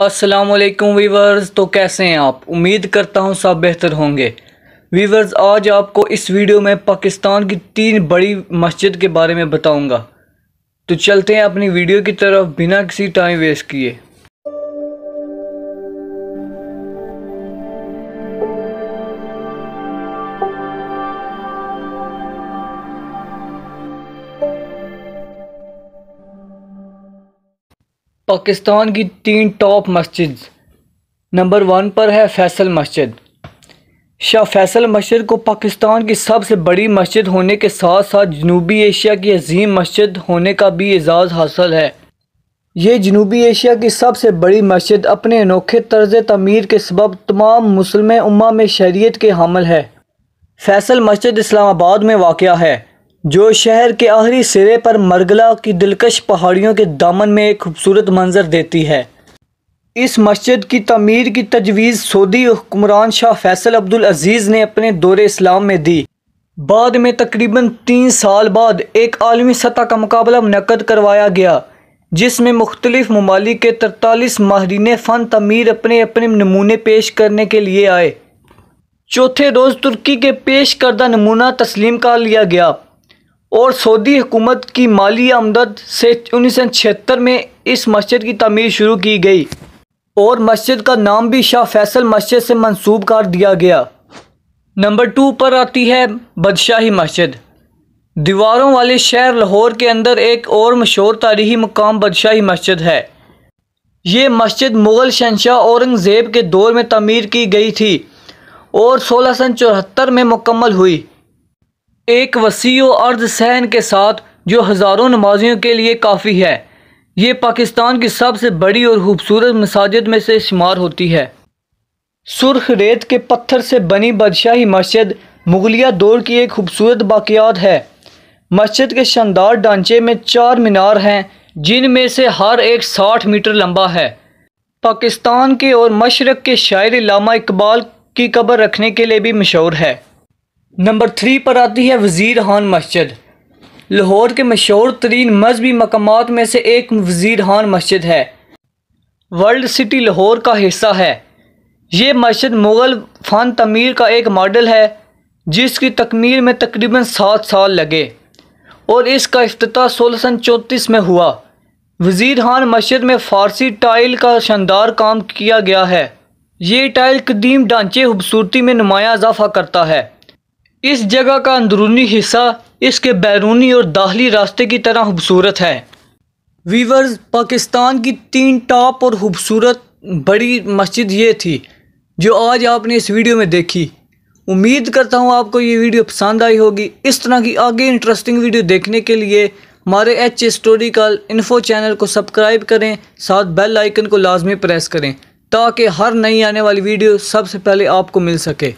अस्सलामुअलैकुम वीवर्स। तो कैसे हैं आप? उम्मीद करता हूं सब बेहतर होंगे। वीवर्स, आज आपको इस वीडियो में पाकिस्तान की 3 बड़ी मस्जिद के बारे में बताऊंगा। तो चलते हैं अपनी वीडियो की तरफ बिना किसी टाइम वेस्ट किए। पाकिस्तान की 3 टॉप मस्जिद। नंबर 1 पर है फैसल मस्जिद। शाह फैसल मस्जिद को पाकिस्तान की सबसे बड़ी मस्जिद होने के साथ साथ जनूबी एशिया की अजीम मस्जिद होने का भी एजाज़ हासिल है। ये जनूबी एशिया की सबसे बड़ी मस्जिद अपने अनोखे तर्ज तमीर के सबब तमाम मुस्लिम उम्मा में शरीयत के हामिल है। फैसल मस्जिद इस्लामाबाद में वाक़या है, जो शहर के आखिरी सिरे पर मरगला की दिलकश पहाड़ियों के दामन में एक खूबसूरत मंजर देती है। इस मस्जिद की तमीर की तजवीज़ सऊदी हुक्मरान शाह फैसल अब्दुल अजीज़ ने अपने दौरे इस्लाम में दी। बाद में तकरीबन 3 साल बाद एक आलमी सतह का मुकाबला मुनक्कद करवाया गया, जिसमें मुख्तलिफ ममालिक के 43 माहिरीन फ़न तमीर अपने अपने नमूने पेश करने के लिए आए। चौथे रोज़ तुर्की के पेश करदा नमूना तस्लीम कर लिया गया और सऊदी हुकूमत की माली आमदद से 1976 में इस मस्जिद की तमीर शुरू की गई और मस्जिद का नाम भी शाह फैसल मस्जिद से मंसूब कर दिया गया। नंबर 2 पर आती है बादशाही मस्जिद। दीवारों वाले शहर लाहौर के अंदर एक और मशहूर तारीखी मकाम बादशाही मस्जिद है। ये मस्जिद मुग़ल शहंशाह औरंगज़ेब के दौर में तमीर की गई थी और 1674 में मुकम्मल हुई। एक वसी और अर्ध सहन के साथ जो हज़ारों नमाजियों के लिए काफ़ी है। ये पाकिस्तान की सबसे बड़ी और खूबसूरत मसाजिद में से शुमार होती है। सुर्ख रेत के पत्थर से बनी बादशाही मस्जिद मुगलिया दौर की एक खूबसूरत बाक़ियात है। मस्जिद के शानदार ढांचे में 4 मीनार हैं, जिनमें से हर एक 60 मीटर लंबा है। पाकिस्तान के और मशरक़ के शायर अल्लामा इकबाल की कब्र रखने के लिए भी मशहूर है। नंबर 3 पर आती है वज़ीर खान मस्जिद। लाहौर के मशहूर तरीन मजहबी मकामात में से एक वज़ीर खान मस्जिद है। वर्ल्ड सिटी लाहौर का हिस्सा है। ये मस्जिद मुग़ल फ़न तमीर का एक मॉडल है, जिसकी तकमील में तकरीबन 7 साल लगे और इसका इफ्तिताह 1634 में हुआ। वज़ीर खान मस्जिद में फ़ारसी टाइल का शानदार काम किया गया है। ये टाइल कदीम ढांचे खूबसूरती में नुमायाँ इजाफ़ा करता है। इस जगह का अंदरूनी हिस्सा इसके बैरूनी और दाखिली रास्ते की तरह खूबसूरत है। वीवर्स, पाकिस्तान की 3 टॉप और खूबसूरत बड़ी मस्जिद ये थी जो आज आपने इस वीडियो में देखी। उम्मीद करता हूँ आपको ये वीडियो पसंद आई होगी। इस तरह की आगे इंटरेस्टिंग वीडियो देखने के लिए हमारे एच हिस्टोरिकल इन्फो चैनल को सब्सक्राइब करें, साथ बेल आइकन को लाजमी प्रेस करें ताकि हर नई आने वाली वीडियो सबसे पहले आपको मिल सके।